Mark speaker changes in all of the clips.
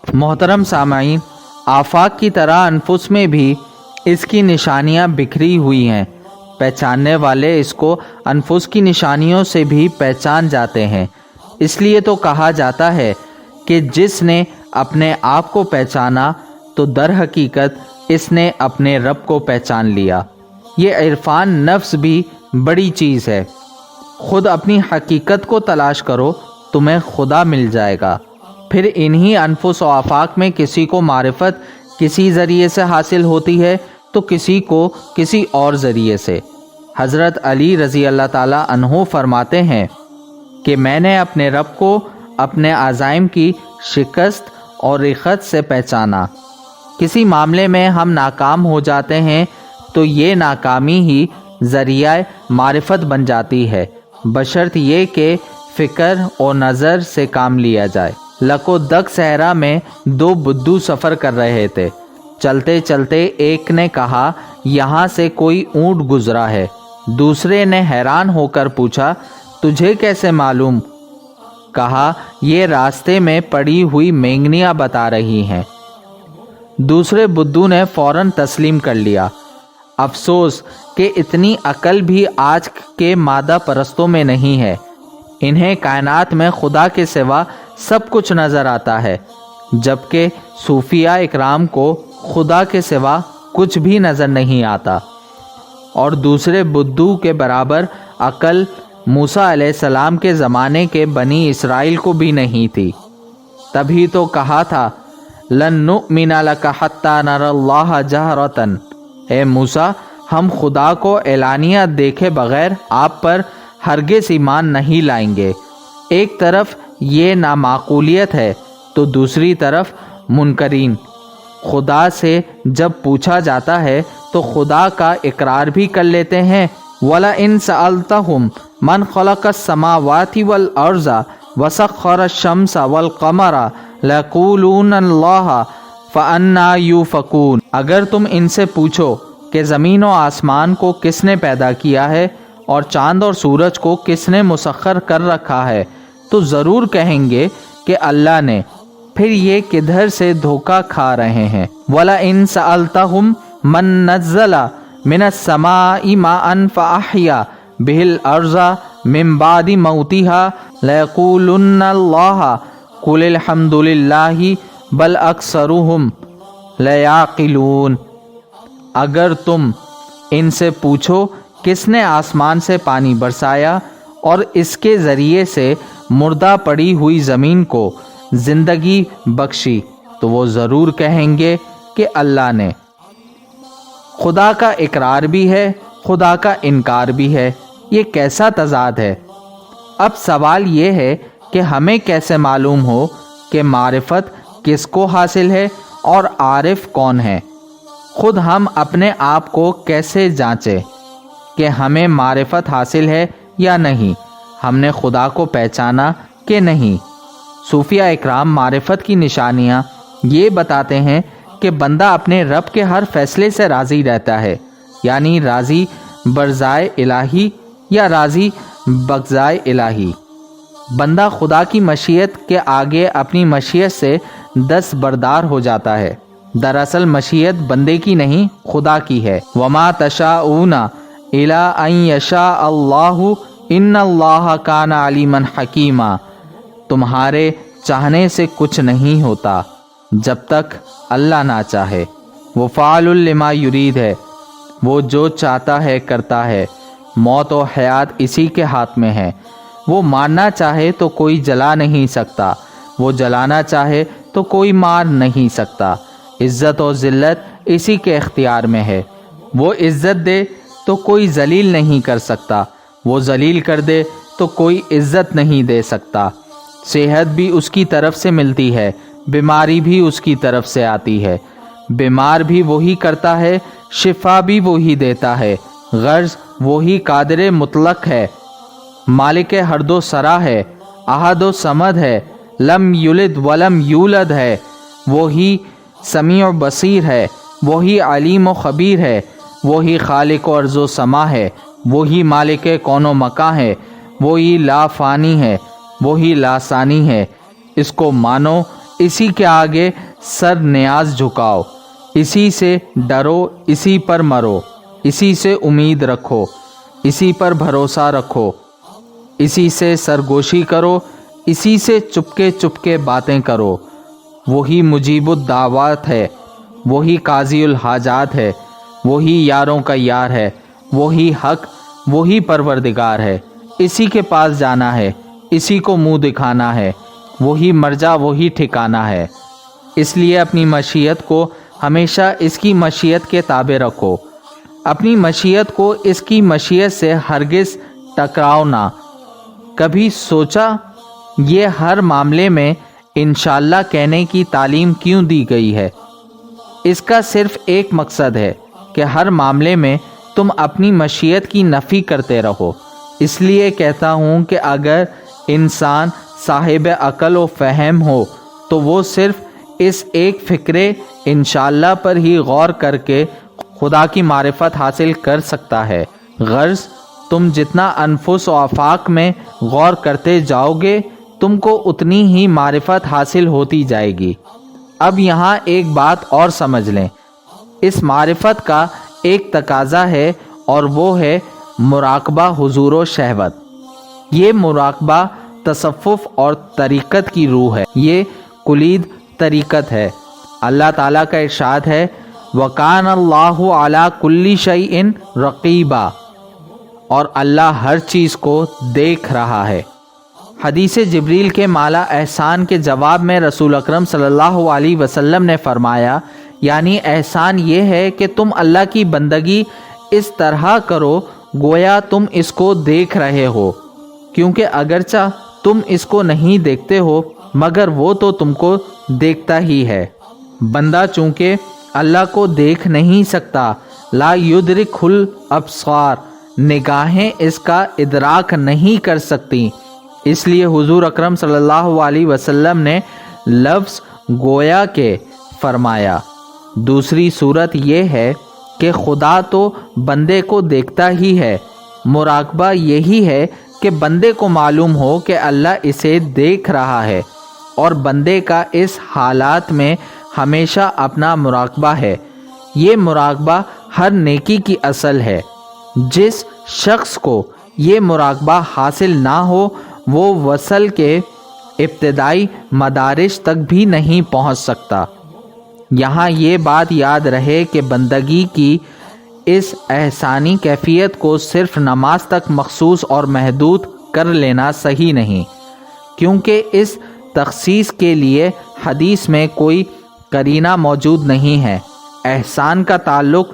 Speaker 1: محترم سامعین، آفاق کی طرح انفس میں بھی اس کی نشانیاں بکھری ہوئی ہیں۔ پہچاننے والے اس کو انفس کی نشانیوں سے بھی پہچان جاتے ہیں۔ اس لیے تو کہا جاتا ہے کہ جس نے اپنے آپ کو پہچانا تو در حقیقت اس نے اپنے رب کو پہچان لیا۔ یہ عرفان نفس بھی بڑی چیز ہے۔ خود اپنی حقیقت کو تلاش کرو، تمہیں خدا مل جائے گا۔ پھر انہی انفس و آفاق میں کسی کو معرفت کسی ذریعے سے حاصل ہوتی ہے تو کسی کو کسی اور ذریعے سے۔ حضرت علی رضی اللہ تعالیٰ عنہ فرماتے ہیں کہ میں نے اپنے رب کو اپنے عزائم کی شکست اور رخت سے پہچانا۔ کسی معاملے میں ہم ناکام ہو جاتے ہیں تو یہ ناکامی ہی ذریعہ معرفت بن جاتی ہے، بشرط یہ کہ فکر اور نظر سے کام لیا جائے۔ لکو دک صحرا میں دو بدو سفر کر رہے تھے۔ چلتے چلتے ایک نے کہا یہاں سے کوئی اونٹ گزرا ہے۔ دوسرے نے حیران ہو کر پوچھا تجھے کیسے معلوم؟ کہا یہ راستے میں پڑی ہوئی مینگنیاں بتا رہی ہیں۔ دوسرے بدو نے فوراً تسلیم کر لیا۔ افسوس کہ اتنی عقل بھی آج کے مادہ پرستوں میں نہیں ہے۔ انہیں کائنات میں خدا کے سوا سب کچھ نظر آتا ہے، جبکہ صوفیاء اکرام کو خدا کے سوا کچھ بھی نظر نہیں آتا۔ اور دوسرے بدو کے برابر عقل موسیٰ علیہ السلام کے زمانے کے بنی اسرائیل کو بھی نہیں تھی۔ تبھی تو کہا تھا لن نؤمن لک حتی نری اللہ جہرۃ، اے موسیٰ ہم خدا کو اعلانیہ دیکھے بغیر آپ پر ہرگز ایمان نہیں لائیں گے۔ ایک طرف یہ نامعقولیت ہے تو دوسری طرف منکرین۔ خدا سے جب پوچھا جاتا ہے تو خدا کا اقرار بھی کر لیتے ہیں۔ وَلَئِن سَأَلْتَهُمْ مَنْ خَلَقَ السَّمَاوَاتِ وَالْأَرْضَ وَسَخَّرَ الشَّمْسَ وَالْقَمَرَ لَيَقُولُنَّ اللَّهَ فَأَنَّىٰ يُؤْفَكُونَ۔ اگر تم ان سے پوچھو کہ زمین و آسمان کو کس نے پیدا کیا ہے اور چاند اور سورج کو کس نے مسخر کر رکھا ہے تو ضرور کہیں گے کہ اللہ نے، پھر یہ کدھر سے دھوکہ کھا رہے ہیں۔ وَلَئِن سَأَلْتَهُمْ مَن نَّزَّلَ مِنَ السَّمَاءِ مَاءً فَأَحْيَا بِهِ الْأَرْضَ مِن بَعْدِ مَوْتِهَا لَيَقُولُنَّ اللَّهَ قُلِ الْحَمْدُ لِلَّهِ بَلْ أَكْثَرُهُمْ لَا يَعْقِلُونَ۔ اگر تم ان سے پوچھو کس نے آسمان سے پانی برسایا اور اس کے ذریعے سے مردہ پڑی ہوئی زمین کو زندگی بخشی تو وہ ضرور کہیں گے کہ اللہ نے۔ خدا کا اقرار بھی ہے، خدا کا انکار بھی ہے، یہ کیسا تضاد ہے؟ اب سوال یہ ہے کہ ہمیں کیسے معلوم ہو کہ معرفت کس کو حاصل ہے اور عارف کون ہے؟ خود ہم اپنے آپ کو کیسے جانچیں کہ ہمیں معرفت حاصل ہے یا نہیں؟ ہم نے خدا کو پہچانا کہ نہیں؟ صوفیاء اکرام معرفت کی نشانیاں یہ بتاتے ہیں کہ بندہ اپنے رب کے ہر فیصلے سے راضی رہتا ہے، یعنی راضی برضائے الہی یا راضی بغضائے الہی۔ بندہ خدا کی مشیت کے آگے اپنی مشیت سے دستبردار ہو جاتا ہے۔ دراصل مشیت بندے کی نہیں، خدا کی ہے۔ وما تشاءون الا ان یشاء اللہ ان اللہ کان علیما حکیما۔ تمہارے چاہنے سے کچھ نہیں ہوتا جب تک اللہ نہ چاہے۔ وہ فعال لما یرید ہے، وہ جو چاہتا ہے کرتا ہے۔ موت و حیات اسی کے ہاتھ میں ہے۔ وہ مارنا چاہے تو کوئی جلا نہیں سکتا، وہ جلانا چاہے تو کوئی مار نہیں سکتا۔ عزت و ذلت اسی کے اختیار میں ہے۔ وہ عزت دے تو کوئی ذلیل نہیں کر سکتا، وہ ذلیل کر دے تو کوئی عزت نہیں دے سکتا۔ صحت بھی اس کی طرف سے ملتی ہے، بیماری بھی اس کی طرف سے آتی ہے۔ بیمار بھی وہی کرتا ہے، شفا بھی وہی دیتا ہے۔ غرض وہی قادر مطلق ہے، مالک ہرد و سرا ہے، احد و صمد ہے، لم یلد ولم یولد ہے۔ وہی سمیع و بصیر ہے، وہی علیم و خبیر ہے، وہی خالق و ارض و سما ہے، وہی مالک کون و مکاں ہے، وہی لا فانی ہے، وہی لا ثانی ہے۔ اس کو مانو، اسی کے آگے سر نیاز جھکاؤ، اسی سے ڈرو، اسی پر مرو، اسی سے امید رکھو، اسی پر بھروسہ رکھو، اسی سے سرگوشی کرو، اسی سے چپکے چپکے باتیں کرو۔ وہی مجیب الدعوات ہے، وہی قاضی الحاجات ہے، وہی یاروں کا یار ہے، وہی حق، وہی پروردگار ہے۔ اسی کے پاس جانا ہے، اسی کو منہ دکھانا ہے، وہی مرجع، وہی ٹھکانہ ہے۔ اس لیے اپنی مشیت کو ہمیشہ اس کی مشیت کے تابع رکھو، اپنی مشیت کو اس کی مشیت سے ہرگز ٹکراؤ نہ۔ کبھی سوچا یہ ہر معاملے میں انشاءاللہ کہنے کی تعلیم کیوں دی گئی ہے؟ اس کا صرف ایک مقصد ہے کہ ہر معاملے میں تم اپنی مشیت کی نفی کرتے رہو۔ اس لیے کہتا ہوں کہ اگر انسان صاحب عقل و فہم ہو تو وہ صرف اس ایک فکرے انشاءاللہ پر ہی غور کر کے خدا کی معرفت حاصل کر سکتا ہے۔ غرض تم جتنا انفس و آفاق میں غور کرتے جاؤ گے تم کو اتنی ہی معرفت حاصل ہوتی جائے گی۔ اب یہاں ایک بات اور سمجھ لیں، اس معرفت کا ایک تقاضا ہے اور وہ ہے مراقبہ حضور و شہوت۔ یہ مراقبہ تصوف اور طریقت کی روح ہے، یہ کلید طریقت ہے۔ اللہ تعالیٰ کا ارشاد ہے وَكَانَ اللَّهُ عَلَى كُلِّ شَيْءٍ رَقِيبًا، اور اللہ ہر چیز کو دیکھ رہا ہے۔ حدیث جبریل کے مالا احسان کے جواب میں رسول اکرم صلی اللہ علیہ وسلم نے فرمایا، یعنی احسان یہ ہے کہ تم اللہ کی بندگی اس طرح کرو گویا تم اس کو دیکھ رہے ہو، کیونکہ اگرچہ تم اس کو نہیں دیکھتے ہو مگر وہ تو تم کو دیکھتا ہی ہے۔ بندہ چونکہ اللہ کو دیکھ نہیں سکتا، لا یدرک الابصار، نگاہیں اس کا ادراک نہیں کر سکتی، اس لیے حضور اکرم صلی اللہ علیہ وسلم نے لفظ گویا کے فرمایا۔ دوسری صورت یہ ہے کہ خدا تو بندے کو دیکھتا ہی ہے، مراقبہ یہی ہے کہ بندے کو معلوم ہو کہ اللہ اسے دیکھ رہا ہے، اور بندے کا اس حالات میں ہمیشہ اپنا مراقبہ ہے۔ یہ مراقبہ ہر نیکی کی اصل ہے۔ جس شخص کو یہ مراقبہ حاصل نہ ہو وہ وصل کے ابتدائی مدارج تک بھی نہیں پہنچ سکتا۔ یہاں یہ بات یاد رہے کہ بندگی کی اس احسانی کیفیت کو صرف نماز تک مخصوص اور محدود کر لینا صحیح نہیں، کیونکہ اس تخصیص کے لیے حدیث میں کوئی قرینہ موجود نہیں ہے۔ احسان کا تعلق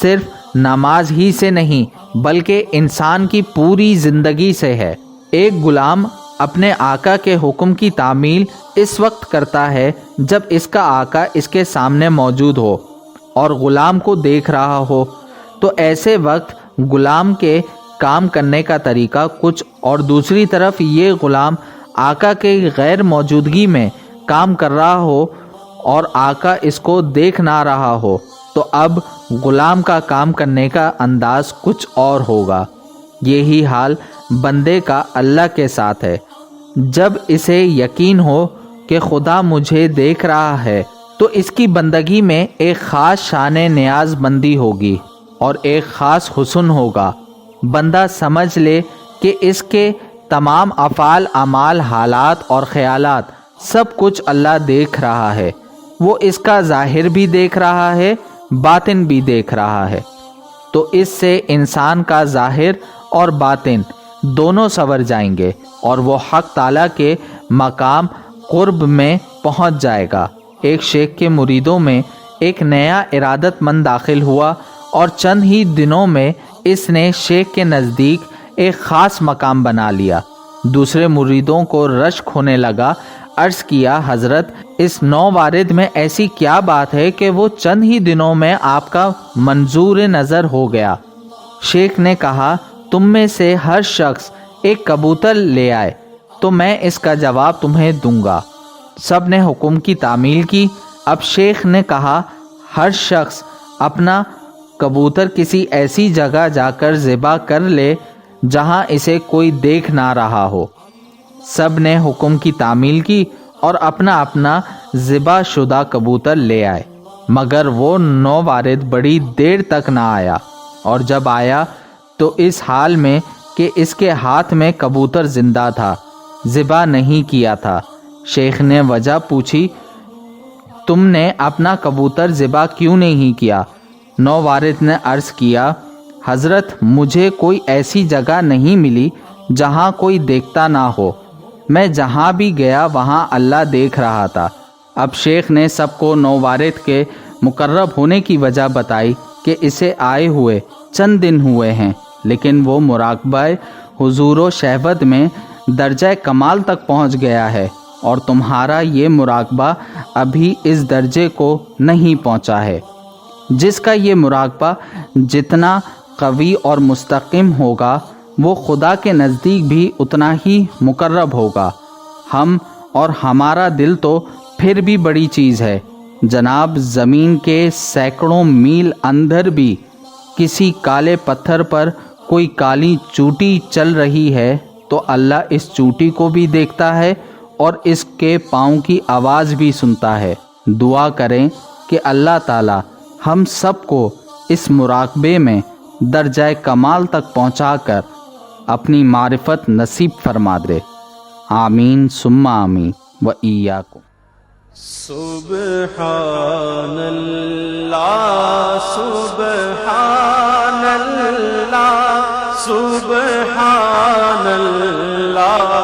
Speaker 1: صرف نماز ہی سے نہیں بلکہ انسان کی پوری زندگی سے ہے۔ ایک غلام اپنے آقا کے حکم کی تعمیل اس وقت کرتا ہے جب اس کا آقا اس کے سامنے موجود ہو اور غلام کو دیکھ رہا ہو، تو ایسے وقت غلام کے کام کرنے کا طریقہ کچھ اور دوسری طرف یہ غلام آقا کے غیر موجودگی میں کام کر رہا ہو اور آقا اس کو دیکھ نہ رہا ہو، تو اب غلام کا کام کرنے کا انداز کچھ اور ہوگا۔ یہی حال بندے کا اللہ کے ساتھ ہے۔ جب اسے یقین ہو کہ خدا مجھے دیکھ رہا ہے تو اس کی بندگی میں ایک خاص شان نیاز مندی ہوگی اور ایک خاص حسن ہوگا۔ بندہ سمجھ لے کہ اس کے تمام افعال، اعمال، حالات اور خیالات سب کچھ اللہ دیکھ رہا ہے۔ وہ اس کا ظاہر بھی دیکھ رہا ہے، باطن بھی دیکھ رہا ہے۔ تو اس سے انسان کا ظاہر اور باطن دونوں سنور جائیں گے اور وہ حق تعالیٰ کے مقام قرب میں پہنچ جائے گا۔ ایک شیخ کے مریدوں میں ایک نیا ارادت مند داخل ہوا اور چند ہی دنوں میں اس نے شیخ کے نزدیک ایک خاص مقام بنا لیا۔ دوسرے مریدوں کو رشک ہونے لگا۔ عرض کیا حضرت اس نو وارد میں ایسی کیا بات ہے کہ وہ چند ہی دنوں میں آپ کا منظور نظر ہو گیا؟ شیخ نے کہا تم میں سے ہر شخص ایک کبوتر لے آئے تو میں اس کا جواب تمہیں دوں گا۔ سب نے حکم کی تعمیل کی۔ اب شیخ نے کہا ہر شخص اپنا کبوتر کسی ایسی جگہ جا کر ذبح کر لے جہاں اسے کوئی دیکھ نہ رہا ہو۔ سب نے حکم کی تعمیل کی اور اپنا اپنا ذبح شدہ کبوتر لے آئے، مگر وہ نووارد بڑی دیر تک نہ آیا، اور جب آیا تو اس حال میں کہ اس کے ہاتھ میں کبوتر زندہ تھا، ذبح نہیں کیا تھا۔ شیخ نے وجہ پوچھی، تم نے اپنا کبوتر ذبح کیوں نہیں کیا؟ نووارد نے عرض کیا، حضرت مجھے کوئی ایسی جگہ نہیں ملی جہاں کوئی دیکھتا نہ ہو، میں جہاں بھی گیا وہاں اللہ دیکھ رہا تھا۔ اب شیخ نے سب کو نووارد کے مقرب ہونے کی وجہ بتائی کہ اسے آئے ہوئے چند دن ہوئے ہیں، لیکن وہ مراقبہ حضور و شہوت میں درجہ کمال تک پہنچ گیا ہے، اور تمہارا یہ مراقبہ ابھی اس درجے کو نہیں پہنچا ہے۔ جس کا یہ مراقبہ جتنا قوی اور مستقیم ہوگا وہ خدا کے نزدیک بھی اتنا ہی مقرب ہوگا۔ ہم اور ہمارا دل تو پھر بھی بڑی چیز ہے جناب، زمین کے سینکڑوں میل اندر بھی کسی کالے پتھر پر کوئی کالی چوٹی چل رہی ہے تو اللہ اس چوٹی کو بھی دیکھتا ہے اور اس کے پاؤں کی آواز بھی سنتا ہے۔ دعا کریں کہ اللہ تعالی ہم سب کو اس مراقبے میں درجہ کمال تک پہنچا کر اپنی معرفت نصیب فرما دے۔ آمین ثم آمین و ایاکم۔
Speaker 2: سبحان